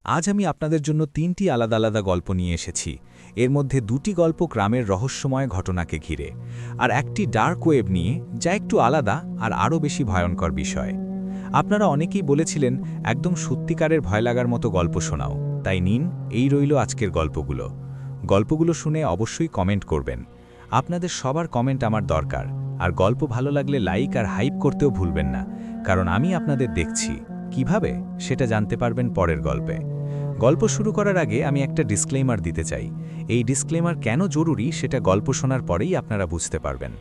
আজ আমি আপনাদের জন্য ৩টি আলাদা আলাদা গল্প নিয়ে এসেছি। এর মধ্যে ২টি গল্প গ্রামের রহস্যময় ঘটনাকে ঘিরে, আর একটি ডার্ক ওয়েব নিয়ে, যা একটু আলাদা আর আরও বেশি ভয়ঙ্কর বিষয়। আপনারা অনেকেই বলেছিলেন একদম সত্যিকারের ভয় লাগার মতো গল্প শোনাও, তাই নিন, এই রইল আজকের গল্পগুলো। গল্পগুলো শুনে অবশ্যই কমেন্ট করবেন। আপনাদের সবার কমেন্ট আমার দরকার, আর গল্প ভালো লাগলে লাইক আর হাইপ করতেও ভুলবেন না, কারণ আমি আপনাদের দেখছি। কিভাবে সেটা জানতে পারবেন পরের গল্পে। গল্প শুরু করার আগে আমি একটা ডিসক্লেইমার দিতে চাই। এই ডিসক্লেইমার কেন জরুরি সেটা গল্প শোনার পরেই আপনারা বুঝতে পারবেন।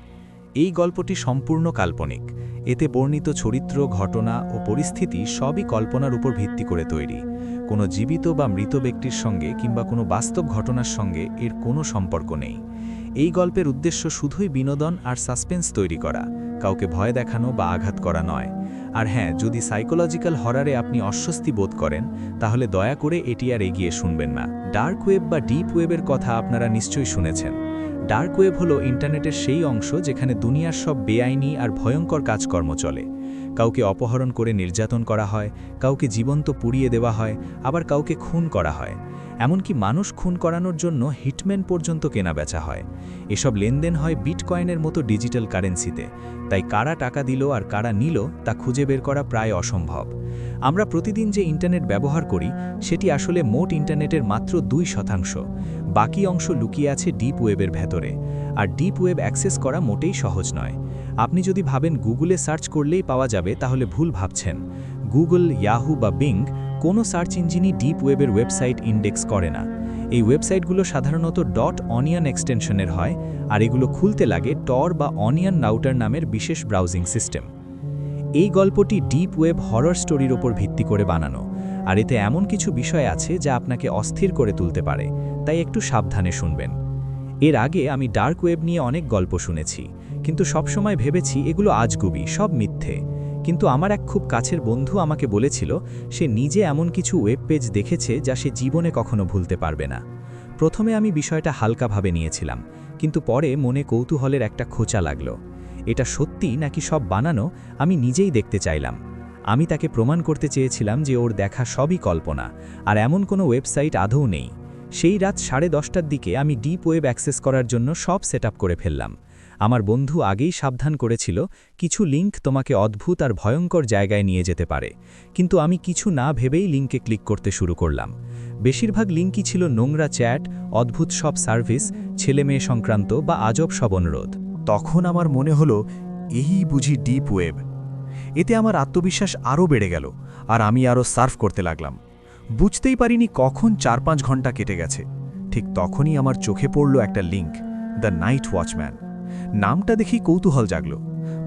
এই গল্পটি সম্পূর্ণ কাল্পনিক। এতে বর্ণিত চরিত্র, ঘটনা ও পরিস্থিতি সবই কল্পনার উপর ভিত্তি করে তৈরি। কোনো জীবিত বা মৃত ব্যক্তির সঙ্গে কিংবা কোনো বাস্তব ঘটনার সঙ্গে এর কোনো সম্পর্ক নেই। এই গল্পের উদ্দেশ্য শুধুই বিনোদন আর সাসপেন্স তৈরি করা, কাউকে ভয় দেখানো বা আঘাত করা নয়। আর হ্যাঁ, যদি সাইকোলজিক্যাল হরারে আপনি অস্বস্তি বোধ করেন, তাহলে দয়া করে এটি আর এগিয়ে শুনবেন না। ডার্ক ওয়েব বা ডিপ ওয়েবের কথা আপনারা নিশ্চয়ই শুনেছেন। ডার্ক ওয়েব হলো ইন্টারনেটের সেই অংশ যেখানে দুনিয়ার সব বেআইনি আর ভয়ঙ্কর কাজকর্ম চলে। কাউকে অপহরণ করে নির্যাতন করা হয়, কাউকে জীবন্ত পুড়িয়ে দেওয়া হয়, আবার কাউকে খুন করা হয়। এমনকি মানুষ খুন করানোর জন্য হিটম্যান পর্যন্ত কেনাবেচা হয়। এসব লেনদেন হয় বিটকয়েনের মতো ডিজিটাল কারেন্সিতে। তাই কারা টাকা দিল আর কারা নিল তা খুঁজে বের করা প্রায় অসম্ভব। আমরা প্রতিদিন যে ইন্টারনেট ব্যবহার করি সেটি আসলে মোট ইন্টারনেটের মাত্র 2%। বাকি অংশ লুকিয়ে আছে ডিপ ওয়েবের ভেতরে। আর ডিপ ওয়েব অ্যাক্সেস করা মোটেই সহজ নয়। আপনি যদি ভাবেন গুগলে সার্চ করলেই পাওয়া যাবে, তাহলে ভুল ভাবছেন। গুগল, ইয়াহু বা বিং কোনো সার্চ ইঞ্জিনই ডিপ ওয়েবের ওয়েবসাইট ইন্ডেক্স করে না। এই ওয়েবসাইটগুলো সাধারণত .onion এক্সটেনশনের হয়, আর এগুলো খুলতে লাগে টর বা অনিয়ন রাউটার নামের বিশেষ ব্রাউজিং সিস্টেম। এই গল্পটি ডিপ ওয়েব হরর স্টোরির ওপর ভিত্তি করে বানানো, আর এতে এমন কিছু বিষয় আছে যা আপনাকে অস্থির করে তুলতে পারে, তাই একটু সাবধানে শুনবেন। এর আগে আমি ডার্ক ওয়েব নিয়ে অনেক গল্প শুনেছি, কিন্তু সবসময় ভেবেছি এগুলো আজগুবি, সব মিথ্যে। কিন্তু আমার এক খুব কাছের বন্ধু আমাকে বলেছিল সে নিজে এমন কিছু ওয়েব পেজ দেখেছে যা সে জীবনে কখনো ভুলতে পারবে না। প্রথমে আমি বিষয়টা হালকাভাবে নিয়েছিলাম, কিন্তু পরে মনে কৌতূহলের একটা খোঁচা লাগলো। এটা সত্যি নাকি সব বানানো, আমি নিজেই দেখতে চাইলাম। আমি তাকে প্রমাণ করতে চেয়েছিলাম যে ওর দেখা সবই কল্পনা, আর এমন কোনো ওয়েবসাইট আদৌ নেই। সেই রাত 10:30টার দিকে আমি ডিপ ওয়েব অ্যাক্সেস করার জন্য সব সেটআপ করে ফেললাম। আমার বন্ধু আগেই সাবধান করেছিল, কিছু লিঙ্ক তোমাকে অদ্ভুত আর ভয়ঙ্কর জায়গায় নিয়ে যেতে পারে। কিন্তু আমি কিছু না ভেবেই লিঙ্কে ক্লিক করতে শুরু করলাম। বেশিরভাগ লিঙ্কই ছিল নোংরা চ্যাট, অদ্ভুত সব সার্ভিস, ছেলেমেয়ে সংক্রান্ত বা আজব সব অনুরোধ। তখন আমার মনে হলো, এই বুঝি ডিপ ওয়েব। এতে আমার আত্মবিশ্বাস আরও বেড়ে গেল, আর আমি আরও সার্ফ করতে লাগলাম। বুঝতেই পারিনি কখন 4-5 ঘন্টা কেটে গেছে। ঠিক তখনই আমার চোখে পড়ল একটা লিঙ্ক, দ্য নাইট ওয়াচম্যান। নামটা দেখি কৌতূহল জাগল।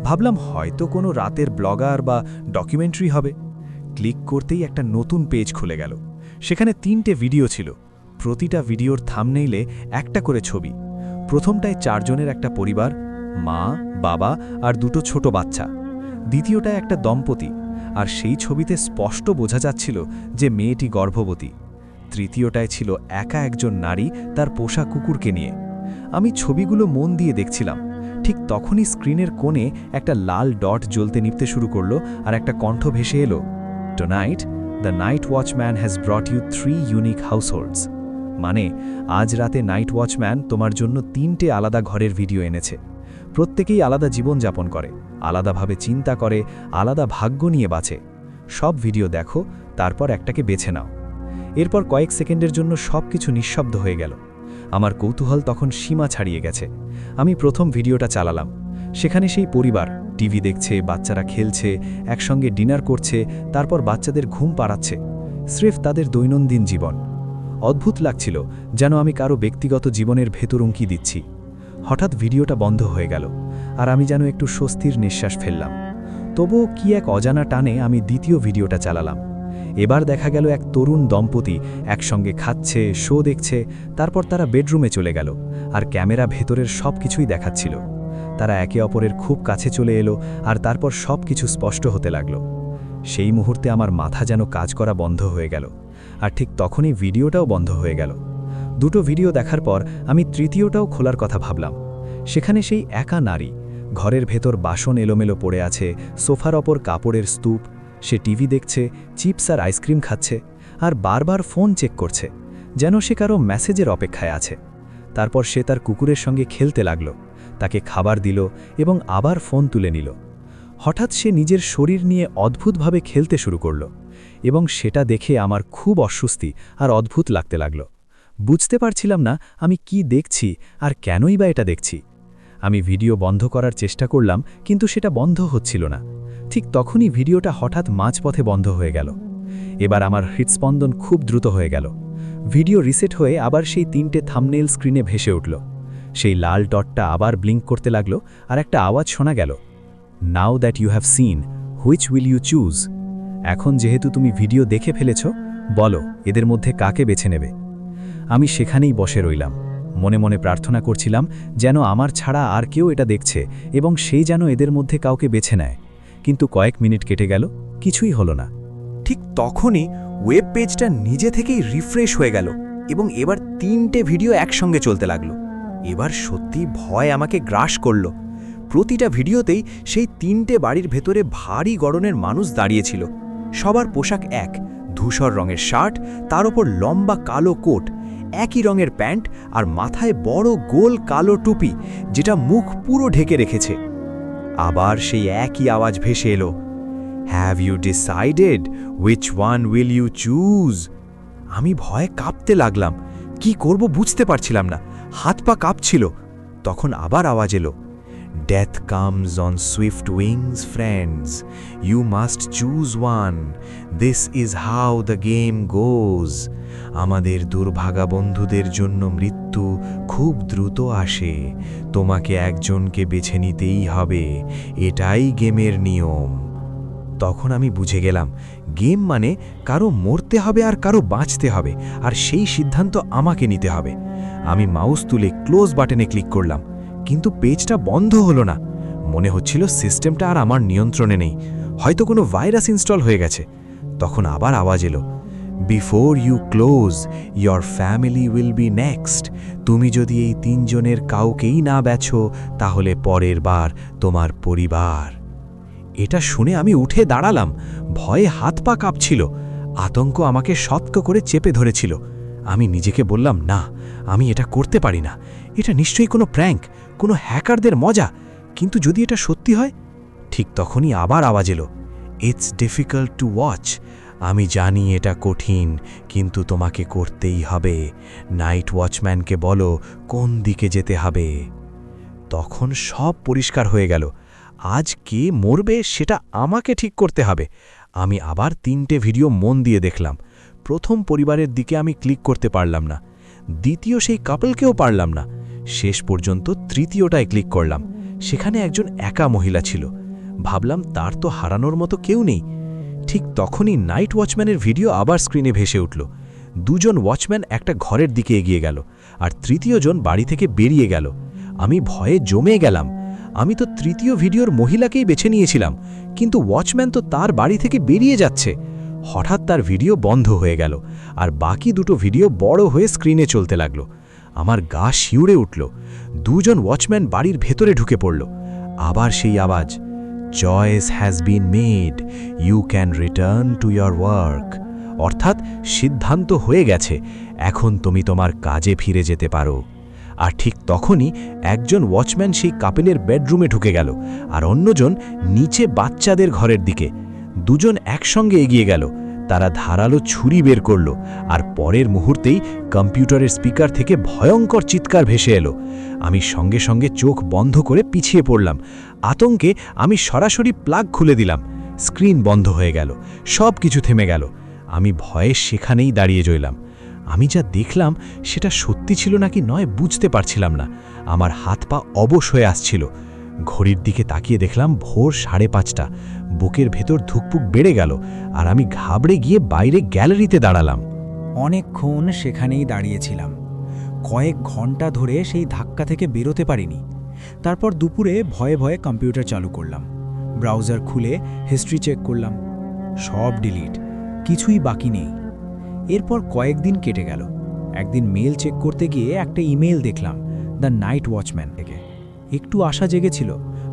ভাবলাম হয়তো কোনো রাতের ব্লগার বা ডকুমেন্টারি হবে। ক্লিক করতেই একটা নতুন পেজ খুলে গেল। সেখানে 3টে ভিডিও ছিল। প্রতিটা ভিডিওর থাম্বনেইলে একটা করে ছবি। প্রথমটায় 4 জনের একটা পরিবার, মা, বাবা আর 2টো ছোট বাচ্চা। দ্বিতীয়টায় একটা দম্পতি, আর সেই ছবিতে স্পষ্ট বোঝা যাচ্ছিল যে মেয়েটি গর্ভবতী। তৃতীয়টায় ছিল একা একজন নারী তার পোষা কুকুরকে নিয়ে। আমি ছবিগুলো মন দিয়ে দেখছিলাম। ঠিক তখনই স্ক্রিনের কোণে একটা লাল ডট জ্বলতে নিভতে শুরু করলো, আর একটা কণ্ঠ ভেসে এলো, tonight the night watchman has brought you 3 unique households. মানে, আজ রাতে নাইট ওয়াচম্যান তোমার জন্য 3টে আলাদা ঘরের ভিডিও এনেছে। প্রত্যেকেই আলাদা জীবনযাপন করে, আলাদাভাবে চিন্তা করে, আলাদা ভাগ্য নিয়ে বাঁচে। সব ভিডিও দেখো, তারপর একটাকে বেছে নাও। এরপর কয়েক সেকেন্ডের জন্য সব কিছু নিঃশব্দ হয়ে গেল। আমার কৌতূহল তখন সীমা ছাড়িয়ে গেছে। আমি প্রথম ভিডিওটা চালালাম। সেখানে সেই পরিবার টিভি দেখছে, বাচ্চারা খেলছে, একসঙ্গে ডিনার করছে, তারপর বাচ্চাদের ঘুম পাড়াচ্ছে। স্রেফ তাদের দৈনন্দিন জীবন। অদ্ভুত লাগছিল, যেন আমি কারো ব্যক্তিগত জীবনের ভেতর উঁকি দিচ্ছি। হঠাৎ ভিডিওটা বন্ধ হয়ে গেল, আর আমি যেন একটু স্বস্তির নিঃশ্বাস ফেললাম। তবুও কি এক অজানা টানে আমি দ্বিতীয় ভিডিওটা চালালাম। এবার দেখা গেল এক তরুণ দম্পতি একসঙ্গে খাচ্ছে, শো দেখছে, তারপর তারা বেডরুমে চলে গেল, আর ক্যামেরা ভেতরের সব কিছুই দেখাচ্ছিল। তারা একে অপরের খুব কাছে চলে এলো, আর তারপর সব কিছু স্পষ্ট হতে লাগলো। সেই মুহূর্তে আমার মাথা যেন কাজ করা বন্ধ হয়ে গেল, আর ঠিক তখনই ভিডিওটাও বন্ধ হয়ে গেল। 2টো ভিডিও দেখার পর আমি তৃতীয়টাও খোলার কথা ভাবলাম। সেখানে সেই একা নারী, ঘরের ভেতর বাসন এলোমেলো পড়ে আছে, সোফার ওপর কাপড়ের স্তূপ। সে টিভি দেখছে, চিপস আর আইসক্রিম খাচ্ছে, আর বারবার ফোন চেক করছে, যেন সে কারো মেসেজের অপেক্ষায় আছে। তারপর সে তার কুকুরের সঙ্গে খেলতে লাগল, তাকে খাবার দিল এবং আবার ফোন তুলে নিল। হঠাৎ সে নিজের শরীর নিয়ে অদ্ভুতভাবে খেলতে শুরু করল এবং সেটা দেখে আমার খুব অস্বস্তি আর অদ্ভুত লাগতে লাগল। বুঝতে পারছিলাম না আমি কি দেখছি আর কেনই বা এটা দেখছি। আমি ভিডিও বন্ধ করার চেষ্টা করলাম, কিন্তু সেটা বন্ধ হচ্ছিল না। ঠিক তখনই ভিডিওটা হঠাৎ মাঝপথে বন্ধ হয়ে গেল। এবার আমার হৃৎস্পন্দন খুব দ্রুত হয়ে গেল। ভিডিও রিসেট হয়ে আবার সেই 3টে থাম্বনেইল স্ক্রিনে ভেসে উঠল। সেই লাল ডটটা আবার ব্লিঙ্ক করতে লাগলো আর একটা আওয়াজ শোনা গেল, now that you have seen, which will you choose? এখন যেহেতু তুমি ভিডিও দেখে ফেলেছ, বলো এদের মধ্যে কাকে বেছে নেবে? আমি সেখানেই বসে রইলাম, মনে মনে প্রার্থনা করছিলাম যেন আমার ছাড়া আর কেউ এটা দেখছে এবং সেই যেন এদের মধ্যে কাউকে বেছে নেয়। কিন্তু কয়েক মিনিট কেটে গেল, কিছুই হলো না। ঠিক তখনই ওয়েব পেজটা নিজে থেকেই রিফ্রেশ হয়ে গেল এবং এবার 3টে ভিডিও একসঙ্গে চলতে লাগলো। এবার সত্যি ভয় আমাকে গ্রাস করল। প্রতিটা ভিডিওতেই সেই 3টে বাড়ির ভেতরে ভারী গড়নের মানুষ দাঁড়িয়েছিল। সবার পোশাক এক, ধূসর রঙের শার্ট, তার ওপর লম্বা কালো কোট, একই রঙের প্যান্ট আর মাথায় বড় গোল কালো টুপি, যেটা মুখ পুরো ঢেকে রেখেছে। আবার সেই একই আওয়াজ ভেসে এলো, have you decided which one will you choose? আমি ভয়ে কাঁপতে লাগলাম, কি করব বুঝতে পারছিলাম না, হাত পা কাঁপছিল। তখন আবার আওয়াজ এলো, death comes on swift wings friends, you must choose one, this is how the game goes. আমাদের দুর্ভাগা বন্ধুদের জন্য মৃত্যু খুব দ্রুত আসে, তোমাকে একজনকে বেছে নিতেই হবে, এটাই গেমের নিয়ম। তখন আমি বুঝে গেলাম, গেম মানে কারো মরতে হবে আর কারো বাঁচতে হবে, আর সেই সিদ্ধান্ত আমাকে নিতে হবে। আমি মাউস তুলে ক্লোজ বাটনে ক্লিক করলাম, কিন্তু পেজটা বন্ধ হলো না। মনে হচ্ছিল সিস্টেমটা আর আমার নিয়ন্ত্রণে নেই, হয়তো কোনো ভাইরাস ইনস্টল হয়ে গেছে। তখন আবার আওয়াজ এলো, before you close, your family will be next. তুমি যদি এই 3 জনের কাউকেই না বেছো, তাহলে পরের বার তোমার পরিবার। এটা শুনে আমি উঠে দাঁড়ালাম, ভয়ে হাত পা কাঁপছিল, আতঙ্ক আমাকে শক্ত করে চেপে ধরেছিল। আমি নিজেকে বললাম, না, আমি এটা করতে পারি না, এটা নিশ্চয়ই কোনো প্র্যাঙ্ক, কোনো হ্যাকারদের মজা। কিন্তু যদি এটা সত্যি হয়? ঠিক তখনই আবার আওয়াজ এলো, ইটস ডিফিকাল্ট টু ওয়াচ। আমি জানি এটা কঠিন, কিন্তু তোমাকে করতেই হবে। নাইট ওয়াচম্যানকে বলো কোন দিকে যেতে হবে। তখন সব পরিষ্কার হয়ে গেল, আজ কে মরবে সেটা আমাকে ঠিক করতে হবে। আমি আবার 3টে ভিডিও মন দিয়ে দেখলাম। প্রথম পরিবারের দিকে আমি ক্লিক করতে পারলাম না, দ্বিতীয় সেই কাপলকেও পারলাম না, শেষ পর্যন্ত তৃতীয়টায় ক্লিক করলাম। সেখানে একজন একা মহিলা ছিল। ভাবলাম তার তো হারানোর মতো কেউ নেই। ঠিক তখনই নাইট ওয়াচম্যানের ভিডিও আবার স্ক্রিনে ভেসে উঠল। 2 জন ওয়াচম্যান একটা ঘরের দিকে এগিয়ে গেল, আর তৃতীয় জন বাড়ি থেকে বেরিয়ে গেল। আমি ভয়ে জমে গেলাম। আমি তো তৃতীয় ভিডিওর মহিলাকেই বেছে নিয়েছিলাম, কিন্তু ওয়াচম্যান তো তার বাড়ি থেকে বেরিয়ে যাচ্ছে। হঠাৎ তার ভিডিও বন্ধ হয়ে গেল, আর বাকি 2টো ভিডিও বড় হয়ে স্ক্রিনে চলতে লাগল। আমার গা শিউরে উঠল। 2 জন ওয়াচম্যান বাড়ির ভেতরে ঢুকে পড়ল। আবার সেই আওয়াজ, choice has been made, you can return to your work. অর্থাৎ সিদ্ধান্ত হয়ে গেছে, এখন তুমি তোমার কাজে ফিরে যেতে পারো। আর ঠিক তখনই একজন ওয়াচম্যান সেই কাপেলের বেডরুমে ঢুকে গেল, আর অন্যজন নিচে বাচ্চাদের ঘরের দিকে। 2 জন একসঙ্গে এগিয়ে গেল। তারা ধারালো ছুরি বের করল, আর পরের মুহূর্তেই কম্পিউটারের স্পিকার থেকে ভয়ঙ্কর চিৎকার ভেসে এলো। আমি সঙ্গে সঙ্গে চোখ বন্ধ করে পিছিয়ে পড়লাম। আতঙ্কে আমি সরাসরি প্লাগ খুলে দিলাম। স্ক্রিন বন্ধ হয়ে গেল, সব কিছু থেমে গেল। আমি ভয়ে সেখানেই দাঁড়িয়ে রইলাম। আমি যা দেখলাম সেটা সত্যি ছিল নাকি নয় বুঝতে পারছিলাম না। আমার হাত পা অবশ হয়ে আসছিল। ঘড়ির দিকে তাকিয়ে দেখলাম ভোর 5:30। বুকের ভেতর ধুকপুক বেড়ে গেল, আর আমি ঘাবড়ে গিয়ে বাইরে গ্যালারিতে দাঁড়ালাম। অনেকক্ষণ সেখানেই দাঁড়িয়েছিলাম। কয়েক ঘন্টা ধরে সেই ধাক্কা থেকে বেরোতে পারিনি। তারপর দুপুরে ভয়ে ভয়ে কম্পিউটার চালু করলাম, ব্রাউজার খুলে হিস্ট্রি চেক করলাম। সব ডিলিট, কিছুই বাকি নেই। এরপর কয়েকদিন কেটে গেল। একদিন মেল চেক করতে গিয়ে একটা ইমেল দেখলাম দ্য নাইট ওয়াচম্যান থেকে। একটু আশা জেগেছিল,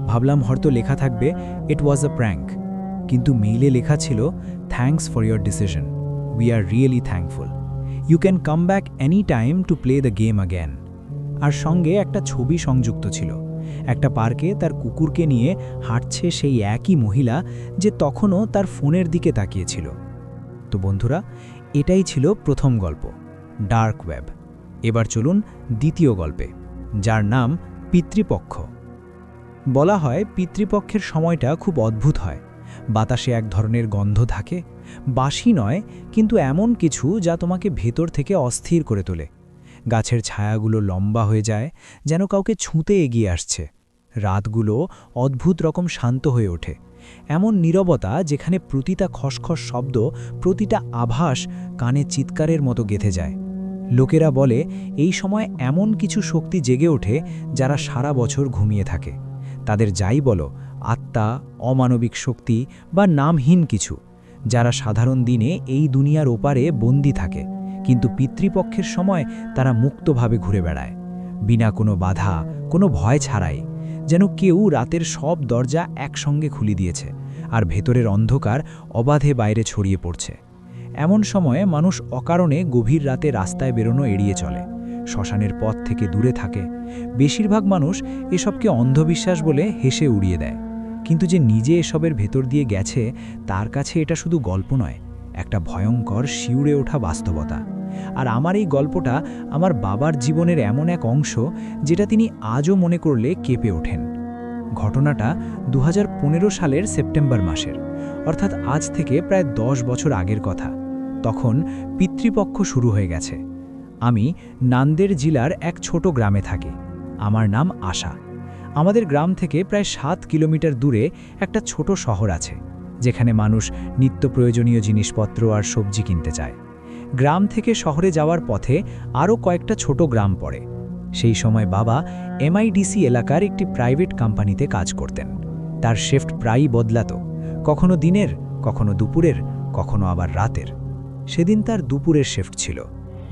ভাবলাম হয়তো লেখা থাকবে ইট ওয়াজ আ প্র্যাঙ্ক। কিন্তু মেইলে লেখা ছিল thanks for your decision. We are really thankful. You can come back any time to play the game again. আর সঙ্গে একটা ছবি সংযুক্ত ছিল, একটা পার্কে তার কুকুরকে নিয়ে হাঁটছে সেই একই মহিলা যে তখনও তার ফোনের দিকে তাকিয়েছিল। তো বন্ধুরা, এটাই ছিল প্রথম গল্প, ডার্ক ওয়েব। এবার চলুন দ্বিতীয় গল্পে, যার নাম পিতৃপক্ষ। বলা হয় পিতৃপক্ষের সময়টা খুব অদ্ভুত হয়। বাতাসে এক ধরনের গন্ধ থাকে, বাসি নয়, কিন্তু এমন কিছু যা তোমাকে ভেতর থেকে অস্থির করে তোলে। গাছের ছায়াগুলো লম্বা হয়ে যায়, যেন কাউকে ছুঁতে এগিয়ে আসছে। রাতগুলো অদ্ভুত রকম শান্ত হয়ে ওঠে, এমন নীরবতা যেখানে প্রতিটা খসখস শব্দ, প্রতিটা আভাস কানে চিৎকারের মতো গেঁথে যায়। লোকেরা বলে এই সময় এমন কিছু শক্তি জেগে ওঠে যারা সারা বছর ঘুমিয়ে থাকে। তাদের যাই বলো, আত্মা, অমানবিক শক্তি বা নামহীন কিছু, যারা সাধারণ দিনে এই দুনিয়ার ওপারে বন্দী থাকে, কিন্তু পিতৃপক্ষের সময় তারা মুক্তভাবে ঘুরে বেড়ায়, বিনা কোনো বাধা, কোনো ভয় ছাড়াই। যেন কেউ রাতের সব দরজা একসঙ্গে খুলে দিয়েছে, আর ভেতরের অন্ধকার অবাধে বাইরে ছড়িয়ে পড়ছে। এমন সময়ে মানুষ অকারণে গভীর রাতে রাস্তায় বেরোনো এড়িয়ে চলে, শ্মশানের পথ থেকে দূরে থাকে। বেশিরভাগ মানুষ এসবকে অন্ধবিশ্বাস বলে হেসে উড়িয়ে দেয়, কিন্তু যে নিজে এসবের ভেতর দিয়ে গেছে তার কাছে এটা শুধু গল্প নয়, একটা ভয়ঙ্কর শিউরে ওঠা বাস্তবতা। আর আমার এই গল্পটা আমার বাবার জীবনের এমন এক অংশ যেটা তিনি আজও মনে করলে কেঁপে ওঠেন। ঘটনাটা 2015 সালের সেপ্টেম্বর মাসের, অর্থাৎ আজ থেকে প্রায় 10 বছর আগের কথা। তখন পিতৃপক্ষ শুরু হয়ে গেছে। আমি নান্দের জেলার এক ছোট গ্রামে থাকি। আমার নাম আশা। আমাদের গ্রাম থেকে প্রায় 7 কিলোমিটার দূরে একটা ছোট শহর আছে, যেখানে মানুষ নিত্য প্রয়োজনীয় জিনিসপত্র আর সবজি কিনতে চায়। গ্রাম থেকে শহরে যাওয়ার পথে আরও কয়েকটা ছোট গ্রাম পড়ে। সেই সময় বাবা MIDC এলাকার একটি প্রাইভেট কোম্পানিতে কাজ করতেন। তার শিফট প্রায়ই বদলাতো, কখনো দিনের, কখনো দুপুরের, কখনো আবার রাতের। সেদিন তার দুপুরের শিফট ছিল।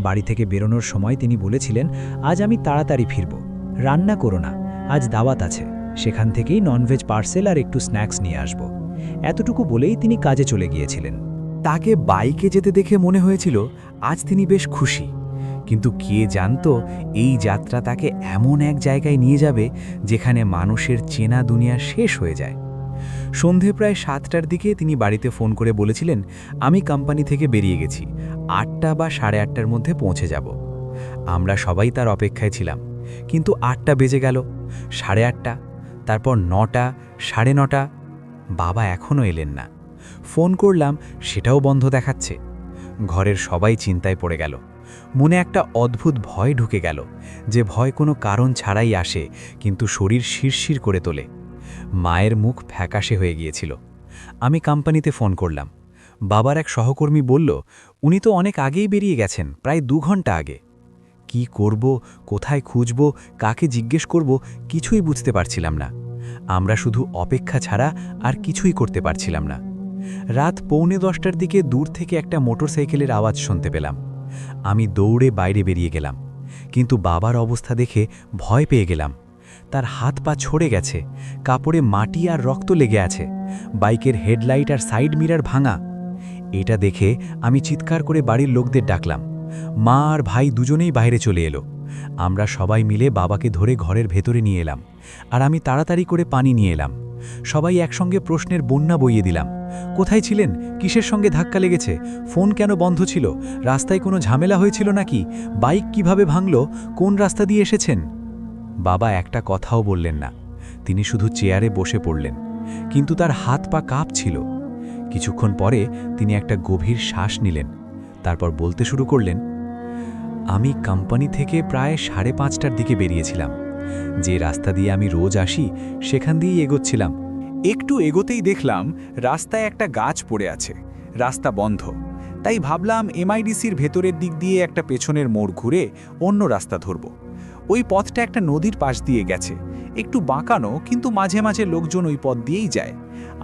বাড়ি থেকে বেরোনোর সময় তিনি বলেছিলেন, আজ আমি তাড়াতাড়ি ফিরব, রান্না করো না, আজ দাওয়াত আছে, সেখান থেকেই ননভেজ পার্সেল আর একটু স্ন্যাক্স নিয়ে আসব। এতটুকু বলেই তিনি কাজে চলে গিয়েছিলেন। তাকে বাইকে যেতে দেখে মনে হয়েছিল আজ তিনি বেশ খুশি, কিন্তু কে জানতো এই যাত্রা তাকে এমন এক জায়গায় নিয়ে যাবে যেখানে মানুষের চেনা দুনিয়া শেষ হয়ে যায়। সন্ধে প্রায় 7টার দিকে তিনি বাড়িতে ফোন করে বলেছিলেন, আমি কোম্পানি থেকে বেরিয়ে গেছি, 8টা বা 8:30টার মধ্যে পৌঁছে যাব। আমরা সবাই তার অপেক্ষায় ছিলাম, কিন্তু 8টা বেজে গেল, 8:30, তারপর 9টা, 9:30। বাবা এখনও এলেন না। ফোন করলাম, সেটাও বন্ধ দেখাচ্ছে। ঘরের সবাই চিন্তায় পড়ে গেল। মনে একটা অদ্ভুত ভয় ঢুকে গেল, যে ভয় কোনো কারণ ছাড়াই আসে, কিন্তু শরীর শিরশির করে তোলে। মায়ের মুখ ফ্যাকাশে হয়ে গিয়েছিল। আমি কোম্পানিতে ফোন করলাম। বাবার এক সহকর্মী বলল, উনি তো অনেক আগেই বেরিয়ে গেছেন, প্রায় 2 ঘন্টা আগে। কি করব, কোথায় খুঁজব, কাকে জিজ্ঞেস করব, কিছুই বুঝতে পারছিলাম না। আমরা শুধু অপেক্ষা ছাড়া আর কিছুই করতে পারছিলাম না। রাত 9:45টার দিকে দূর থেকে একটা মোটরসাইকেলের আওয়াজ শুনতে পেলাম। আমি দৌড়ে বাইরে বেরিয়ে গেলাম, কিন্তু বাবার অবস্থা দেখে ভয় পেয়ে গেলাম। তার হাত পা ছড়ে গেছে, কাপড়ে মাটি আর রক্ত লেগে আছে, বাইকের হেডলাইট আর সাইড মিরার ভাঙা। এটা দেখে আমি চিৎকার করে বাড়ির লোকদের ডাকলাম। মা আর ভাই দুজনেই বাইরে চলে এলো। আমরা সবাই মিলে বাবাকে ধরে ঘরের ভেতরে নিয়ে এলাম, আর আমি তাড়াতাড়ি করে পানি নিয়ে এলাম। সবাই একসঙ্গে প্রশ্নের বন্যা বইয়ে দিলাম। কোথায় ছিলেন, কিসের সঙ্গে ধাক্কা লেগেছে, ফোন কেন বন্ধ ছিল, রাস্তায় কোনো ঝামেলা হয়েছিল নাকি, বাইক কিভাবে ভাঙল, কোন রাস্তা দিয়ে এসেছেন? বাবা একটা কথাও বললেন না, তিনি শুধু চেয়ারে বসে পড়লেন, কিন্তু তার হাত পা কাঁপছিল। কিছুক্ষণ পরে তিনি একটা গভীর শ্বাস নিলেন, তারপর বলতে শুরু করলেন, আমি কোম্পানি থেকে প্রায় 5:30টার দিকে বেরিয়েছিলাম। যে রাস্তা দিয়ে আমি রোজ আসি সেখান দিয়েই এগোচ্ছিলাম। একটু এগোতেই দেখলাম রাস্তায় একটা গাছ পড়ে আছে, রাস্তা বন্ধ। তাই ভাবলাম MIDCর ভেতরের দিক দিয়ে একটা পেছনের মোড় ঘুরে অন্য রাস্তা ধরব। ওই পথটা একটা নদীর পাশ দিয়ে গেছে, একটু বাঁকানো, কিন্তু মাঝে মাঝে লোকজন ওই পথ দিয়েই যায়।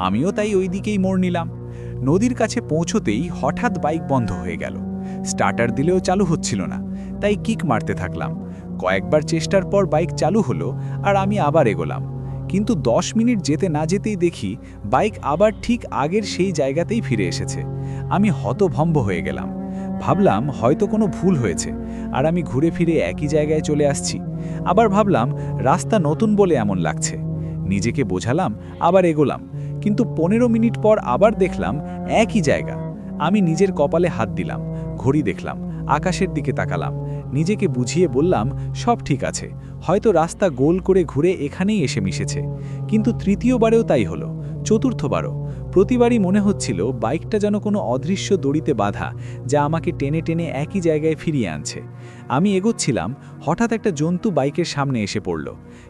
আমিও তাই ওই দিকেই মোড় নিলাম। নদীর কাছে পৌঁছতেই হঠাৎ বাইক বন্ধ হয়ে গেল। স্টার্টার দিলেও চালু হচ্ছিল না, তাই কিক মারতে থাকলাম। কয়েকবার চেষ্টার পর বাইক চালু হলো, আর আমি আবার এগোলাম। কিন্তু 10 মিনিট যেতে না যেতেই দেখি বাইক আবার ঠিক আগের সেই জায়গাতেই ফিরে এসেছে। আমি হতভম্ব হয়ে গেলাম। ভাবলাম হয়তো কোনো ভুল হয়েছে আর আমি ঘুরে ফিরে একই জায়গায় চলে আসছি। আবার ভাবলাম রাস্তা নতুন বলে এমন লাগছে। নিজেকে বোঝালাম, আবার এগোলাম, কিন্তু 15 মিনিট পর আবার দেখলাম একই জায়গা। আমি নিজের কপালে হাত দিলাম, ঘড়ি দেখলাম, আকাশের দিকে তাকালাম, নিজেকে বুঝিয়ে বললাম সব ঠিক আছে, হয়তো রাস্তা গোল করে ঘুরে এখানেই এসে মিশেছে। কিন্তু তৃতীয়বারেও তাই হলো, চতুর্থবারও। প্রতিবারই মনে হচ্ছিল বাইকটা যেন কোনো অদৃশ্য দড়িতে বাঁধা, যা আমাকে টেনে টেনে একই জায়গায় ফিরিয়ে আনছে। আমি এগোচ্ছিলাম, হঠাৎ একটা জন্তু বাইকের সামনে এসে পড়ল।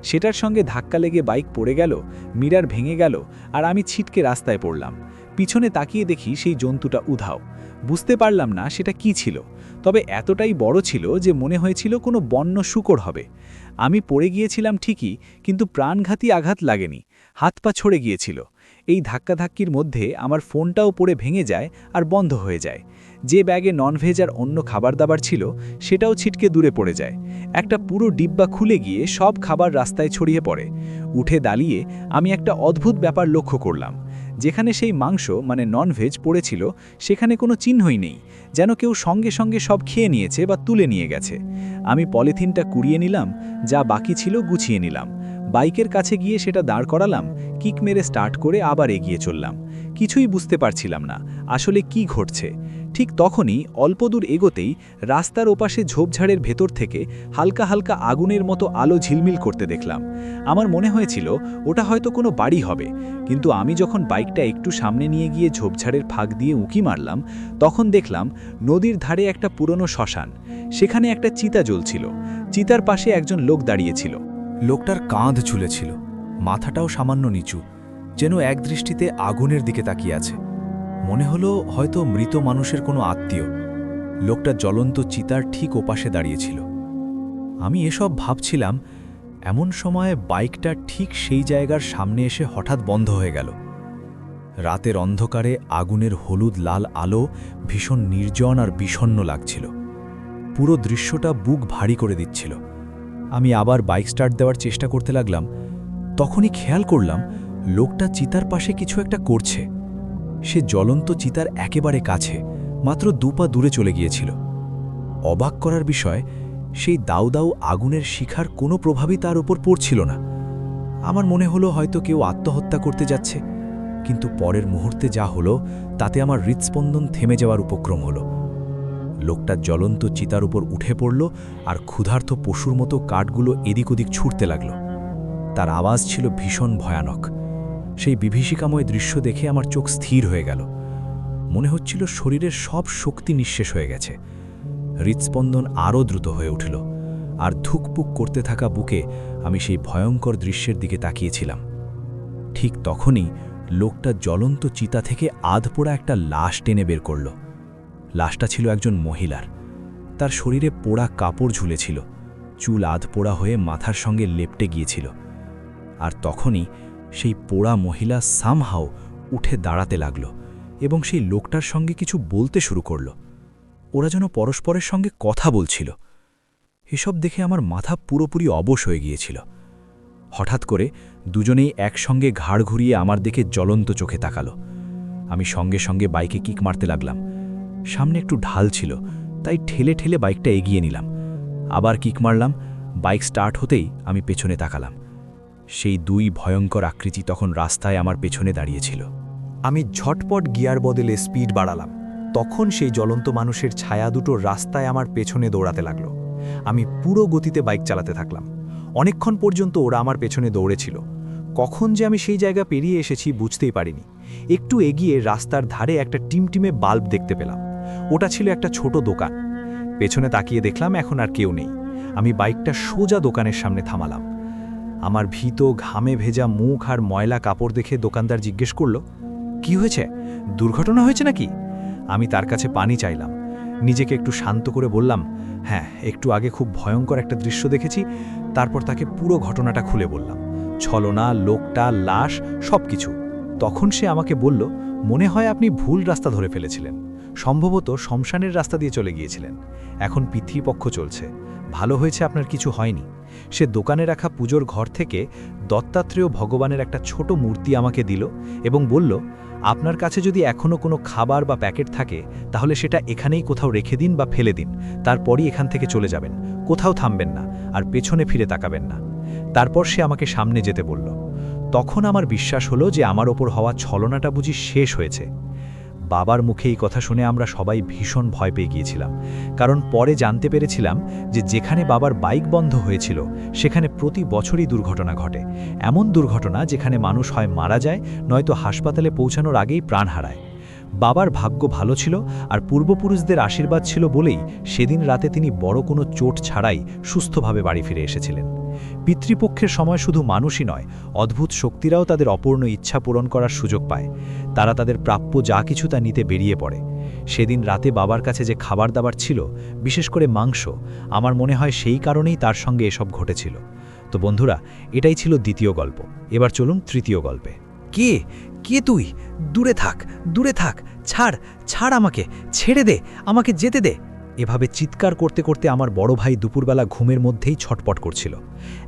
সেটার সঙ্গে ধাক্কা লেগে বাইক পড়ে গেল, মিরার ভেঙে গেল, আর আমি ছিটকে রাস্তায় পড়লাম। পিছনে তাকিয়ে দেখি সেই জন্তুটা উধাও। বুঝতে পারলাম না সেটা কি ছিল, তবে এতটাই বড় ছিল যে মনে হয়েছিল কোনো বন্য শূকর হবে। আমি পড়ে গিয়েছিলাম ঠিকই, কিন্তু প্রাণঘাতী আঘাত লাগেনি, হাত পা ছড়ে গিয়েছিল। এই ধাক্কাধাক্কির মধ্যে আমার ফোনটাও পড়ে ভেঙে যায় আর বন্ধ হয়ে যায়। যে ব্যাগে ননভেজ আর অন্য খাবার দাবার ছিল সেটাও ছিটকে দূরে পড়ে যায়। একটা পুরো ডিব্বা খুলে গিয়ে সব খাবার রাস্তায় ছড়িয়ে পড়ে। উঠে দাঁড়িয়ে আমি একটা অদ্ভুত ব্যাপার লক্ষ্য করলাম। যেখানে সেই মাংস মানে ননভেজ পড়েছিল সেখানে কোনো চিহ্নই নেই, যেন কেউ সঙ্গে সঙ্গে সব খেয়ে নিয়েছে বা তুলে নিয়ে গেছে। আমি পলিথিনটা কুড়িয়ে নিলাম, যা বাকি ছিল গুছিয়ে নিলাম। বাইকের কাছে গিয়ে সেটা দাঁড় করালাম, কিক মেরে স্টার্ট করে আবার এগিয়ে চললাম। কিছুই বুঝতে পারছিলাম না আসলে কি ঘটছে। ঠিক তখনই অল্প দূর এগোতেই রাস্তার ওপাশে ঝোপঝাড়ের ভেতর থেকে হালকা হালকা আগুনের মতো আলো ঝিলমিল করতে দেখলাম। আমার মনে হয়েছিল ওটা হয়তো কোনো বাড়ি হবে, কিন্তু আমি যখন বাইকটা একটু সামনে নিয়ে গিয়ে ঝোপঝাড়ের ফাঁক দিয়ে উঁকি মারলাম, তখন দেখলাম নদীর ধারে একটা পুরনো শ্মশান। সেখানে একটা চিতা জ্বলছিল। চিতার পাশে একজন লোক দাঁড়িয়েছিল। লোকটার কাঁধ ঝুলেছিল, মাথাটাও সামান্য নিচু, যেন একদৃষ্টিতে আগুনের দিকে তাকিয়ে আছে। মনে হলো হয়তো মৃত মানুষের কোনো আত্মীয়। লোকটা জ্বলন্ত চিতার ঠিক ওপাশে দাঁড়িয়েছিল। আমি এসব ভাবছিলাম, এমন সময়ে বাইকটা ঠিক সেই জায়গার সামনে এসে হঠাৎ বন্ধ হয়ে গেল। রাতের অন্ধকারে আগুনের হলুদ লাল আলো ভীষণ নির্জন আর বিষণ্ণ লাগছিল। পুরো দৃশ্যটা বুক ভারী করে দিচ্ছিল। আমি আবার বাইক স্টার্ট দেওয়ার চেষ্টা করতে লাগলাম। তখনই খেয়াল করলাম লোকটা চিতার পাশে কিছু একটা করছে। সে জ্বলন্ত চিতার একেবারে কাছে, মাত্র 2 পা দূরে চলে গিয়েছিল। অবাক করার বিষয়, সেই দাউ দাউ আগুনের শিখার কোনো প্রভাবই তার উপর পড়ছিল না। আমার মনে হলো হয়তো কেউ আত্মহত্যা করতে যাচ্ছে, কিন্তু পরের মুহূর্তে যা হলো তাতে আমার হৃৎস্পন্দন থেমে যাওয়ার উপক্রম হলো। লোকটা জ্বলন্ত চিতার উপর উঠে পড়ল আর ক্ষুধার্ত পশুর মতো কাঠগুলো এদিক ওদিক ছুটতে লাগল। তার আওয়াজ ছিল ভীষণ ভয়ানক। সেই বিভীষিকাময় দৃশ্য দেখে আমার চোখ স্থির হয়ে গেল। মনে হচ্ছিল শরীরের সব শক্তি নিঃশেষ হয়ে গেছে। হৃৎস্পন্দন আরও দ্রুত হয়ে উঠল, আর ধুকপুক করতে থাকা বুকে আমি সেই ভয়ঙ্কর দৃশ্যের দিকে তাকিয়েছিলাম। ঠিক তখনই লোকটা জ্বলন্ত চিতা থেকে আধপোড়া একটা লাশ টেনে বের করল। লাশটা ছিল একজন মহিলার। তার শরীরে পোড়া কাপড় ঝুলেছিল, চুল আধপোড়া হয়ে মাথার সঙ্গে লেপ্টে গিয়েছিল। আর তখনই সেই পোড়া মহিলা সামহাও উঠে দাঁড়াতে লাগল এবং সেই লোকটার সঙ্গে কিছু বলতে শুরু করল। ওরা যেন পরস্পরের সঙ্গে কথা বলছিল। এসব দেখে আমার মাথা পুরোপুরি অবশ হয়ে গিয়েছিল। হঠাৎ করে দুজনেই একসঙ্গে ঘাড় ঘুরিয়ে আমার দিকে জ্বলন্ত চোখে তাকালো। আমি সঙ্গে সঙ্গে বাইকে কিক মারতে লাগলাম। সামনে একটু ঢাল ছিল, তাই ঠেলে ঠেলে বাইকটা এগিয়ে নিলাম। আবার কিক মারলাম। বাইক স্টার্ট হতেই আমি পেছনে তাকালাম। সেই 2 ভয়ঙ্কর আকৃতি তখন রাস্তায় আমার পেছনে দাঁড়িয়েছিল। আমি ঝটপট গিয়ার বদলে স্পিড বাড়ালাম। তখন সেই জ্বলন্ত মানুষের ছায়া দুটো রাস্তায় আমার পেছনে দৌড়াতে লাগলো। আমি পুরো গতিতে বাইক চালাতে থাকলাম। অনেকক্ষণ পর্যন্ত ওরা আমার পেছনে দৌড়েছিল। কখন যে আমি সেই জায়গা পেরিয়ে এসেছি বুঝতেই পারিনি। একটু এগিয়ে রাস্তার ধারে একটা টিমটিমে বাল্ব দেখতে পেলাম। ওটা ছিল একটা ছোট দোকান। পেছনে তাকিয়ে দেখলাম এখন আর কেউ নেই। আমি বাইকটা সোজা দোকানের সামনে থামালাম। আমার ভীত ঘামে ভেজা মুখ আর ময়লা কাপড় দেখে দোকানদার জিজ্ঞেস করল, কি হয়েছে? দুর্ঘটনা হয়েছে নাকি? আমি তার কাছে পানি চাইলাম। নিজেকে একটু শান্ত করে বললাম, হ্যাঁ, একটু আগে খুব ভয়ঙ্কর একটা দৃশ্য দেখেছি। তারপর তাকে পুরো ঘটনাটা খুলে বললাম, ছলনা, লোকটা, লাশ, সব কিছু। তখন সে আমাকে বলল, মনে হয় আপনি ভুল রাস্তা ধরে ফেলেছিলেন। সম্ভবত শ্মশানের রাস্তা দিয়ে চলে গিয়েছিলেন। এখন পিতৃপক্ষ চলছে। ভালো হয়েছে আপনার কিছু হয়নি। সে দোকানে রাখা পুজোর ঘর থেকে দত্তাত্রেয় ভগবানের একটা ছোট মূর্তি আমাকে দিল এবং বলল, আপনার কাছে যদি এখনও কোনো খাবার বা প্যাকেট থাকে তাহলে সেটা এখানেই কোথাও রেখে দিন বা ফেলে দিন, তারপরই এখান থেকে চলে যাবেন, কোথাও থামবেন না আর পেছনে ফিরে তাকাবেন না। তারপর সে আমাকে সামনে যেতে বলল। তখন আমার বিশ্বাস হলো যে আমার ওপর হওয়া ছলনাটা বুঝি শেষ হয়েছে। বাবার মুখে এই কথা শুনে আমরা সবাই ভীষণ ভয় পেয়ে গিয়েছিলাম, কারণ পরে জানতে পেরেছিলাম যে যেখানে বাবার বাইক বন্ধ হয়েছিল সেখানে প্রতি বছরই দুর্ঘটনা ঘটে। এমন দুর্ঘটনা যেখানে মানুষ হয় মারা যায়, নয়তো হাসপাতালে পৌঁছানোর আগেই প্রাণ হারায়। বাবার ভাগ্য ভালো ছিল আর পূর্বপুরুষদের আশীর্বাদ ছিল বলেই সেদিন রাতে তিনি বড় কোনো চোট ছাড়াই সুস্থভাবে বাড়ি ফিরে এসেছিলেন। পিতৃপক্ষের সময় শুধু মানুষই নয়, অদ্ভুত শক্তিরাও তাদের অপূর্ণ ইচ্ছা পূরণ করার সুযোগ পায়। তারা তাদের প্রাপ্য যা কিছু তা নিতে বেরিয়ে পড়ে। সেদিন রাতে বাবার কাছে যে খাবার দাবার ছিল, বিশেষ করে মাংস, আমার মনে হয় সেই কারণেই তার সঙ্গে এসব ঘটেছিল। তো বন্ধুরা, এটাই ছিল দ্বিতীয় গল্প। এবার চলুন তৃতীয় গল্পে। কে কে তুই? দূরে থাক, দূরে থাক, ছাড়, ছাড় আমাকে, ছেড়ে দে, আমাকে যেতে দে। এভাবে চিৎকার করতে করতে আমার বড় ভাই দুপুরবেলা ঘুমের মধ্যেই ছটপট করছিল।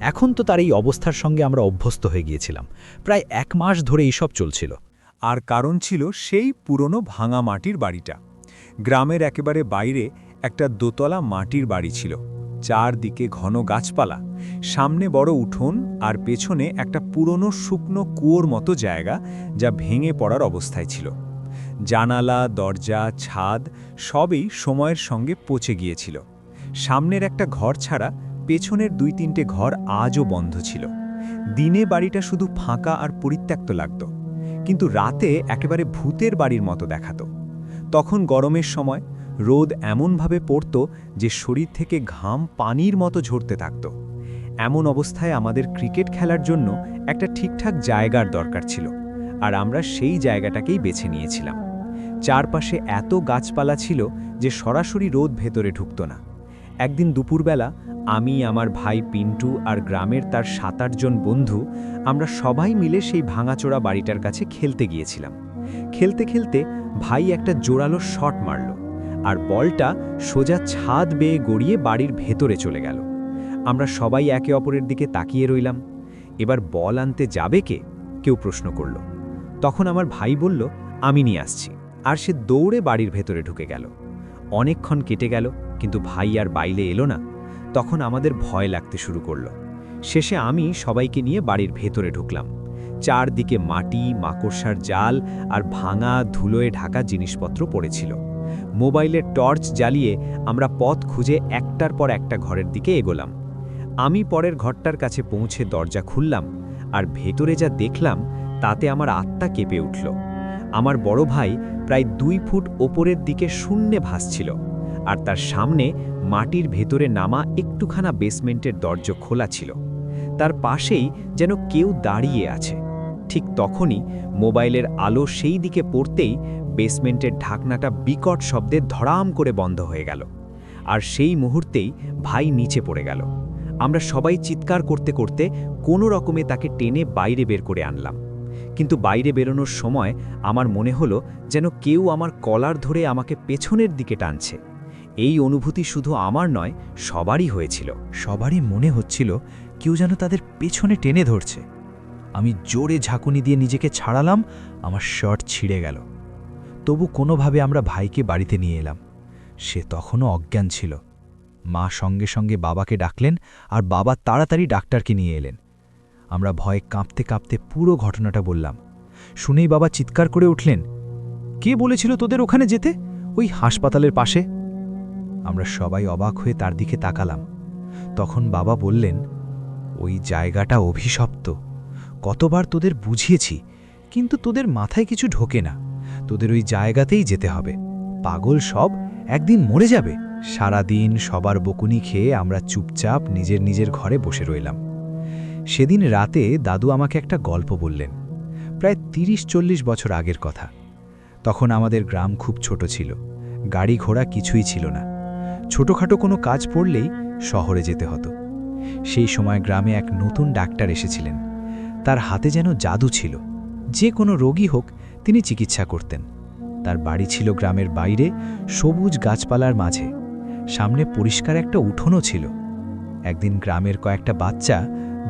এখন তো তার এই অবস্থার সঙ্গে আমরা অভ্যস্ত হয়ে গিয়েছিলাম। প্রায় 1 মাস ধরে এইসব চলছিল। আর কারণ ছিল সেই পুরনো ভাঙা মাটির বাড়িটা। গ্রামের একেবারে বাইরে একটা দোতলা মাটির বাড়ি ছিল। চারদিকে ঘন গাছপালা, সামনে বড় উঠোন আর পেছনে একটা পুরনো শুকনো কুয়োর মতো জায়গা যা ভেঙে পড়ার অবস্থায় ছিল। জানালা, দরজা, ছাদ সবই সময়ের সঙ্গে পচে গিয়েছিল। সামনের একটা ঘর ছাড়া পেছনের 2-3টে ঘর আজও বন্ধ ছিল। দিনে বাড়িটা শুধু ফাঁকা আর পরিত্যক্ত লাগত, কিন্তু রাতে একেবারে ভূতের বাড়ির মতো দেখাতো। তখন গরমের সময় রোদ এমনভাবে পড়ত যে শরীর থেকে ঘাম পানির মতো ঝরতে থাকত। এমন অবস্থায় আমাদের ক্রিকেট খেলার জন্য একটা ঠিকঠাক জায়গার দরকার ছিল, আর আমরা সেই জায়গাটাকেই বেছে নিয়েছিলাম। চারপাশে এত গাছপালা ছিল যে সরাসরি রোদ ভেতরে ঢুকত না। একদিন দুপুরবেলা আমি, আমার ভাই পিন্টু আর গ্রামের তার 7-8 জন বন্ধু, আমরা সবাই মিলে সেই ভাঙাচোরা বাড়িটার কাছে খেলতে গিয়েছিলাম। খেলতে খেলতে ভাই একটা জোরালো শট মারল, আর বলটা সোজা ছাদ বেয়ে গড়িয়ে বাড়ির ভেতরে চলে গেল। আমরা সবাই একে অপরের দিকে তাকিয়ে রইলাম। এবার বল আনতে যাবে কে? কেউ প্রশ্ন করল। তখন আমার ভাই বলল, আমি নিয়ে আসছি, আর সে দৌড়ে বাড়ির ভেতরে ঢুকে গেল। অনেকক্ষণ কেটে গেল, কিন্তু ভাই আর বাইরে এলো না। তখন আমাদের ভয় লাগতে শুরু করলো। শেষে আমি সবাইকে নিয়ে বাড়ির ভেতরে ঢুকলাম। চারদিকে মাটি, মাকড়সার জাল আর ভাঙা ধুলোয় ঢাকা জিনিসপত্র পড়েছিল। মোবাইলের টর্চ জ্বালিয়ে আমরা পথ খুঁজে একটার পর একটা ঘরের দিকে এগোলাম। আমি পরের ঘরটার কাছে পৌঁছে দরজা খুললাম, আর ভেতরে যা দেখলাম তাতে আমার আত্মা কেঁপে উঠল। আমার বড় ভাই প্রায় 2 ফুট ওপরের দিকে শূন্যে ভাসছিল, আর তার সামনে মাটির ভেতরে নামা একটুখানা বেসমেন্টের দরজা খোলা ছিল। তার পাশেই যেন কেউ দাঁড়িয়ে আছে। ঠিক তখনই মোবাইলের আলো সেই দিকে পড়তেই বেসমেন্টের ঢাকনাটা বিকট শব্দে ধড়াম করে বন্ধ হয়ে গেল, আর সেই মুহূর্তেই ভাই নিচে পড়ে গেল। আমরা সবাই চিৎকার করতে করতে কোনো রকমে তাকে টেনে বাইরে বের করে আনলাম। কিন্তু বাইরে বেরোনোর সময় আমার মনে হলো যেন কেউ আমার কলার ধরে আমাকে পেছনের দিকে টানছে। এই অনুভূতি শুধু আমার নয়, সবারই হয়েছিল। সবারই মনে হচ্ছিল কেউ যেন তাদের পেছনে টেনে ধরছে। আমি জোরে ঝাঁকুনি দিয়ে নিজেকে ছাড়ালাম, আমার শার্ট ছিঁড়ে গেল। তবু কোনোভাবে আমরা ভাইকে বাড়িতে নিয়ে এলাম। সে তখনও অজ্ঞান ছিল। মা সঙ্গে সঙ্গে বাবাকে ডাকলেন, আর বাবা তাড়াতাড়ি ডাক্তারকে নিয়ে এলেন। আমরা ভয়ে কাঁপতে কাঁপতে পুরো ঘটনাটা বললাম। শুনেই বাবা চিৎকার করে উঠলেন, কে বলেছিল তোদের ওখানে যেতে? ওই হাসপাতালের পাশে। আমরা সবাই অবাক হয়ে তার দিকে তাকালাম। তখন বাবা বললেন, ওই জায়গাটা অভিশপ্ত। কতবার তোদের বুঝিয়েছি, কিন্তু তোদের মাথায় কিছু ঢোকে না। তোদের ওই জায়গাতেই যেতে হবে। পাগল সব, একদিন মরে যাবে। সারাদিন সবার বকুনি খেয়ে আমরা চুপচাপ নিজের নিজের ঘরে বসে রইলাম। সেদিন রাতে দাদু আমাকে একটা গল্প বললেন, প্রায় 30-40 বছর আগের কথা। তখন আমাদের গ্রাম খুব ছোট ছিল, গাড়ি ঘোড়া কিছুই ছিল না। ছোটখাটো কোনো কাজ পড়লেই শহরে যেতে হতো। সেই সময় গ্রামে এক নতুন ডাক্তার এসেছিলেন। তার হাতে যেন জাদু ছিল। যে কোনো রোগী হোক তিনি চিকিৎসা করতেন। তার বাড়ি ছিল গ্রামের বাইরে, সবুজ গাছপালার মাঝে। সামনে পরিষ্কার একটা উঠোনও ছিল। একদিন গ্রামের কয়েকটা বাচ্চা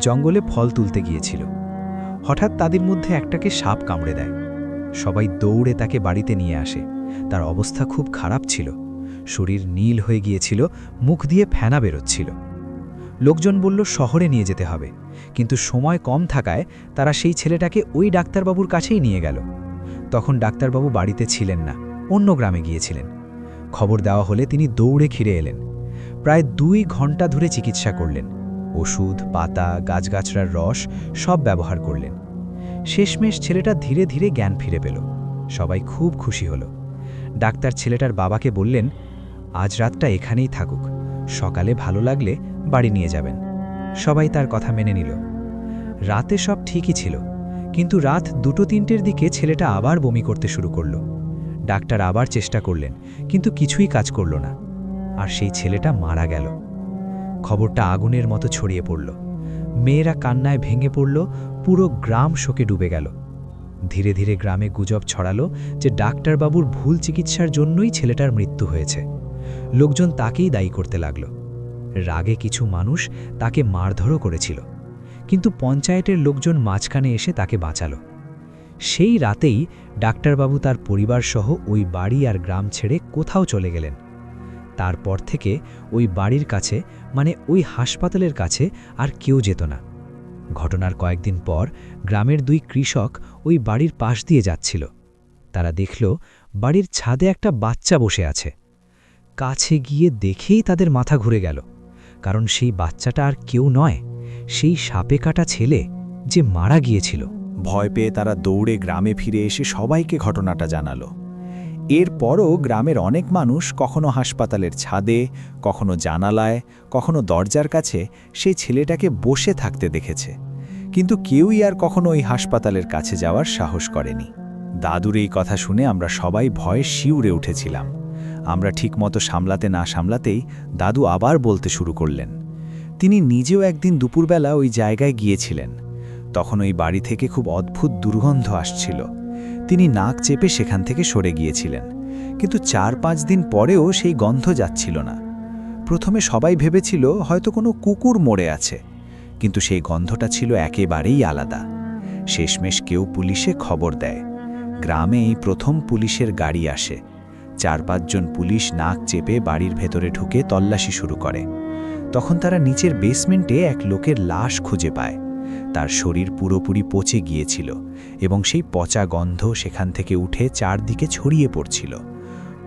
জঙ্গলে ফল তুলতে গিয়েছিল। হঠাৎ তাদের মধ্যে একটাকে সাপ কামড়ে দেয়। সবাই দৌড়ে তাকে বাড়িতে নিয়ে আসে। তার অবস্থা খুব খারাপ ছিল, শরীর নীল হয়ে গিয়েছিল, মুখ দিয়ে ফেনা বেরোচ্ছিল। লোকজন বলল শহরে নিয়ে যেতে হবে, কিন্তু সময় কম থাকায় তারা সেই ছেলেটাকে ওই ডাক্তারবাবুর কাছেই নিয়ে গেল। তখন ডাক্তারবাবু বাড়িতে ছিলেন না, অন্য গ্রামে গিয়েছিলেন। খবর দেওয়া হলে তিনি দৌড়ে ফিরে এলেন। প্রায় 2 ঘন্টা ধরে চিকিৎসা করলেন, ওষুধ, পাতা, গাছগাছড়ার রস সব ব্যবহার করলেন। শেষমেশ ছেলেটা ধীরে ধীরে জ্ঞান ফিরে পেল। সবাই খুব খুশি হলো। ডাক্তার ছেলেটার বাবাকে বললেন, আজ রাতটা এখানেই থাকুক, সকালে ভালো লাগলে বাড়ি নিয়ে যাবেন। সবাই তার কথা মেনে নিল। রাতে সব ঠিকই ছিল, কিন্তু রাত 2-3টের দিকে ছেলেটা আবার বমি করতে শুরু করল। ডাক্তার আবার চেষ্টা করলেন, কিন্তু কিছুই কাজ করল না, আর সেই ছেলেটা মারা গেল। খবরটা আগুনের মতো ছড়িয়ে পড়ল। মেয়েরা কান্নায় ভেঙে পড়ল, পুরো গ্রাম শোকে ডুবে গেল। ধীরে ধীরে গ্রামে গুজব ছড়ালো যে ডাক্তারবাবুর ভুল চিকিৎসার জন্যই ছেলেটার মৃত্যু হয়েছে। লোকজন তাকেই দায়ী করতে লাগল। রাগে কিছু মানুষ তাকে মারধরও করেছিল, কিন্তু পঞ্চায়েতের লোকজন মাঝখানে এসে তাকে বাঁচালো। সেই রাতেই ডাক্তারবাবু তার পরিবারসহ ওই বাড়ি আর গ্রাম ছেড়ে কোথাও চলে গেলেন। তারপর থেকে ওই বাড়ির কাছে, মানে ওই হাসপাতালের কাছে আর কেউ যেত না। ঘটনার কয়েকদিন পর গ্রামের 2 কৃষক ওই বাড়ির পাশ দিয়ে যাচ্ছিল। তারা দেখল বাড়ির ছাদে একটা বাচ্চা বসে আছে। কাছে গিয়ে দেখেই তাদের মাথা ঘুরে গেল, কারণ সেই বাচ্চাটা আর কেউ নয়, সেই সাপে কাটা ছেলে যে মারা গিয়েছিল। ভয় পেয়ে তারা দৌড়ে গ্রামে ফিরে এসে সবাইকে ঘটনাটা জানালো। এরপরও গ্রামের অনেক মানুষ কখনো হাসপাতালের ছাদে, কখনো জানালায়, কখনো দরজার কাছে সেই ছেলেটাকে বসে থাকতে দেখেছে, কিন্তু কেউই আর কখনো ওই হাসপাতালের কাছে যাওয়ার সাহস করেনি। দাদুর এই কথা শুনে আমরা সবাই ভয়ে শিউরে উঠেছিলাম। আমরা ঠিকমতো সামলাতে না সামলাতেই দাদু আবার বলতে শুরু করলেন। তিনি নিজেও একদিন দুপুরবেলা ওই জায়গায় গিয়েছিলেন। তখন ওই বাড়ি থেকে খুব অদ্ভুত দুর্গন্ধ আসছিল। তিনি নাক চেপে সেখান থেকে সরে গিয়েছিলেন, কিন্তু 4-5 দিন পরেও সেই গন্ধ যাচ্ছিল না। প্রথমে সবাই ভেবেছিল হয়তো কোনো কুকুর মরে আছে, কিন্তু সেই গন্ধটা ছিল একেবারেই আলাদা। শেষমেশ কেউ পুলিশে খবর দেয়। গ্রামে এই প্রথম পুলিশের গাড়ি আসে। 4-5 জন পুলিশ নাক চেপে বাড়ির ভেতরে ঢুকে তল্লাশি শুরু করে। তখন তারা নিচের বেসমেন্টে এক লোকের লাশ খুঁজে পায়। তার শরীর পুরোপুরি পচে গিয়েছিল এবং সেই পচা গন্ধ সেখান থেকে উঠে চারদিকে ছড়িয়ে পড়ছিল।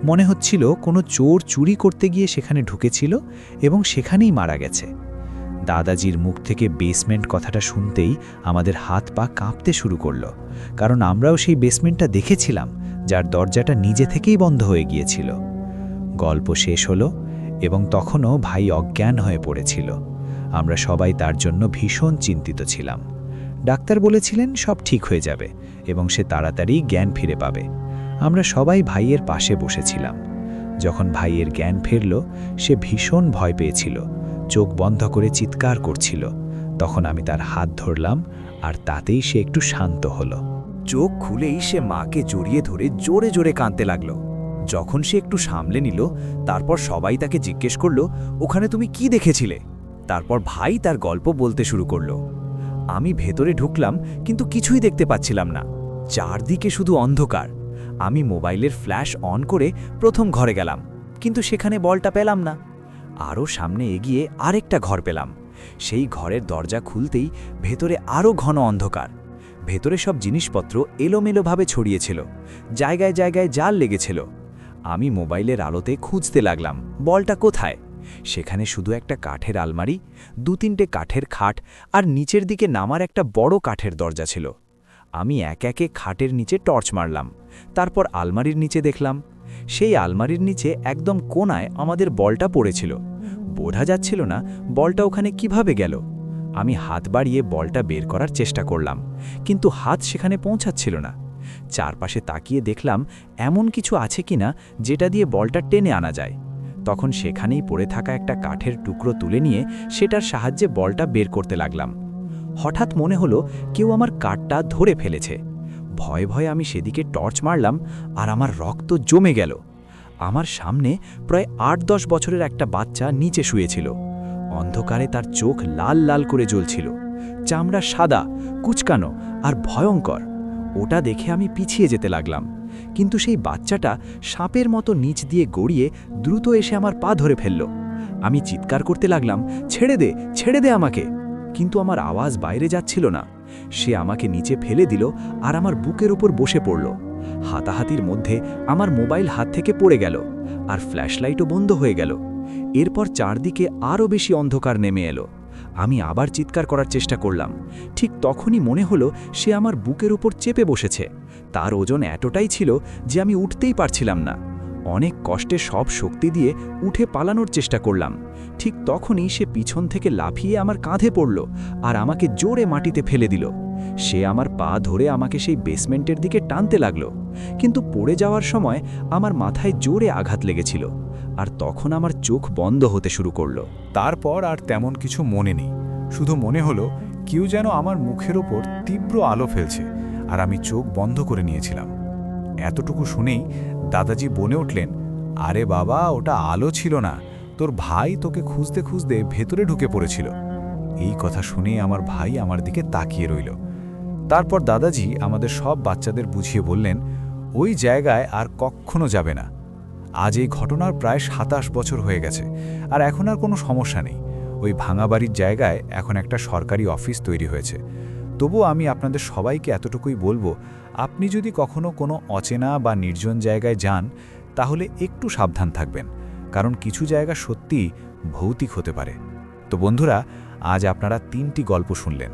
মনে হচ্ছিল কোনো চোর চুরি করতে গিয়ে সেখানে ঢুকেছিল এবং সেখানেই মারা গেছে। দাদাজির মুখ থেকে বেসমেন্ট কথাটা শুনতেই আমাদের হাত পা কাঁপতে শুরু করল, কারণ আমরাও সেই বেসমেন্টটা দেখেছিলাম, যার দরজাটা নিজে থেকেই বন্ধ হয়ে গিয়েছিল। গল্প শেষ হলো এবং তখনও ভাই অজ্ঞান হয়ে পড়েছিল। আমরা সবাই তার জন্য ভীষণ চিন্তিত ছিলাম। ডাক্তার বলেছিলেন সব ঠিক হয়ে যাবে এবং সে তাড়াতাড়ি জ্ঞান ফিরে পাবে। আমরা সবাই ভাইয়ের পাশে বসেছিলাম। যখন ভাইয়ের জ্ঞান ফিরল, সে ভীষণ ভয় পেয়েছিল, চোখ বন্ধ করে চিৎকার করছিল। তখন আমি তার হাত ধরলাম, আর তাতেই সে একটু শান্ত হলো। চোখ খুলেই সে মাকে জড়িয়ে ধরে জোরে জোরে কাঁদতে লাগলো। যখন সে একটু সামলে নিল, তারপর সবাই তাকে জিজ্ঞেস করলো, ওখানে তুমি কি দেখেছিলে? তারপর ভাই তার গল্প বলতে শুরু করলো। আমি ভেতরে ঢুকলাম, কিন্তু কিছুই দেখতে পাচ্ছিলাম না। চারদিকে শুধু অন্ধকার। আমি মোবাইলের ফ্ল্যাশ অন করে প্রথম ঘরে গেলাম, কিন্তু সেখানে বলটা পেলাম না। আরও সামনে এগিয়ে আরেকটা ঘর পেলাম। সেই ঘরের দরজা খুলতেই ভেতরে আরও ঘন অন্ধকার। ভেতরে সব জিনিসপত্র এলোমেলোভাবে ছড়িয়েছিল, জায়গায় জায়গায় জাল লেগেছিল। আমি মোবাইলের আলোতে খুঁজতে লাগলাম বলটা কোথায়। সেখানে শুধু একটা কাঠের আলমারি, 2-3টে কাঠের খাট আর নিচের দিকে নামার একটা বড় কাঠের দরজা ছিল। আমি এক একে খাটের নিচে টর্চ মারলাম, তারপর আলমারির নিচে দেখলাম। সেই আলমারির নিচে একদম কোণায় আমাদের বলটা পড়েছিল। বোঝা যাচ্ছিল না বলটা ওখানে কিভাবে গেল। আমি হাত বাড়িয়ে বলটা বের করার চেষ্টা করলাম, কিন্তু হাত সেখানে পৌঁছাচ্ছিল না। চারপাশে তাকিয়ে দেখলাম এমন কিছু আছে কিনা যেটা দিয়ে বলটা টেনে আনা যায়। তখন সেখানেই পড়ে থাকা একটা কাঠের টুকরো তুলে নিয়ে সেটার সাহায্যে বলটা বের করতে লাগলাম। হঠাৎ মনে হলো কেউ আমার কাঠটা ধরে ফেলেছে। ভয়ে ভয়ে আমি সেদিকে টর্চ মারলাম আর আমার রক্ত জমে গেল। আমার সামনে প্রায় ৮-১০ বছরের একটা বাচ্চা নিচে শুয়েছিল। অন্ধকারে তার চোখ লাল লাল করে জ্বলছিল, চামড়া সাদা, কুচকানো আর ভয়ঙ্কর। ওটা দেখে আমি পিছিয়ে যেতে লাগলাম, কিন্তু সেই বাচ্চাটা সাপের মতো নিচ দিয়ে গড়িয়ে দ্রুত এসে আমার পা ধরে ফেলল। আমি চিৎকার করতে লাগলাম, ছেড়ে দে আমাকে, কিন্তু আমার আওয়াজ বাইরে যাচ্ছিল না। সে আমাকে নিচে ফেলে দিল আর আমার বুকের উপর বসে পড়ল। হাতাহাতির মধ্যে আমার মোবাইল হাত থেকে পড়ে গেল আর ফ্ল্যাশলাইটও বন্ধ হয়ে গেল। এরপর চারদিকে আরও বেশি অন্ধকার নেমে এলো। আমি আবার চিৎকার করার চেষ্টা করলাম। ঠিক তখনই মনে হলো সে আমার বুকের উপর চেপে বসেছে। তার ওজন এতটাই ছিল যে আমি উঠতেই পারছিলাম না। অনেক কষ্টে সব শক্তি দিয়ে উঠে পালানোর চেষ্টা করলাম। ঠিক তখনই সে পিছন থেকে লাফিয়ে আমার কাঁধে পড়ল আর আমাকে জোরে মাটিতে ফেলে দিল। সে আমার পা ধরে আমাকে সেই বেসমেন্টের দিকে টানতে লাগলো, কিন্তু পড়ে যাওয়ার সময় আমার মাথায় জোরে আঘাত লেগেছিল আর তখন আমার চোখ বন্ধ হতে শুরু করলো। তারপর আর তেমন কিছু মনে নেই, শুধু মনে হলো কেউ যেন আমার মুখের ওপর তীব্র আলো ফেলছে আর আমি চোখ বন্ধ করে নিয়েছিলাম। এতটুকু শুনেই দাদাজি বলে উঠলেন, আরে বাবা, ওটা আলো ছিল না, তোর ভাই তোকে খুঁজতে খুঁজতে ভেতরে ঢুকে পড়েছিল। এই কথা শুনে আমার ভাই আমার দিকে তাকিয়ে রইল। তারপর দাদাজি আমাদের সব বাচ্চাদের বুঝিয়ে বললেন, ওই জায়গায় আর কখনো যাবে না। আজ এই ঘটনার প্রায় ২৭ বছর হয়ে গেছে আর এখন আর কোনো সমস্যা নেই। ওই ভাঙা বাড়ির জায়গায় এখন একটা সরকারি অফিস তৈরি হয়েছে। তবুও আমি আপনাদের সবাইকে এতটুকুই বলবো, আপনি যদি কখনো কোনো অচেনা বা নির্জন জায়গায় যান তাহলে একটু সাবধান থাকবেন, কারণ কিছু জায়গা সত্যিই ভৌতিক হতে পারে। তো বন্ধুরা, আজ আপনারা ৩টি গল্প শুনলেন।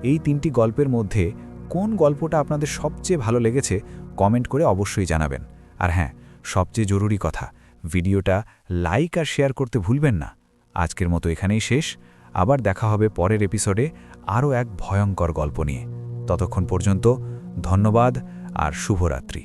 এই ৩টি গল্পের মধ্যে কোন গল্পটা আপনাদের সবচেয়ে ভালো লেগেছে কমেন্ট করে অবশ্যই জানাবেন। আর হ্যাঁ, সবচেয়ে জরুরি কথা, ভিডিওটা লাইক আর শেয়ার করতে ভুলবেন না। আজকের মতো এখানেই শেষ। আবার দেখা হবে পরের এপিসোডে আরও এক ভয়ঙ্কর গল্প নিয়ে। ততক্ষণ পর্যন্ত ধন্যবাদ আর শুভরাত্রি।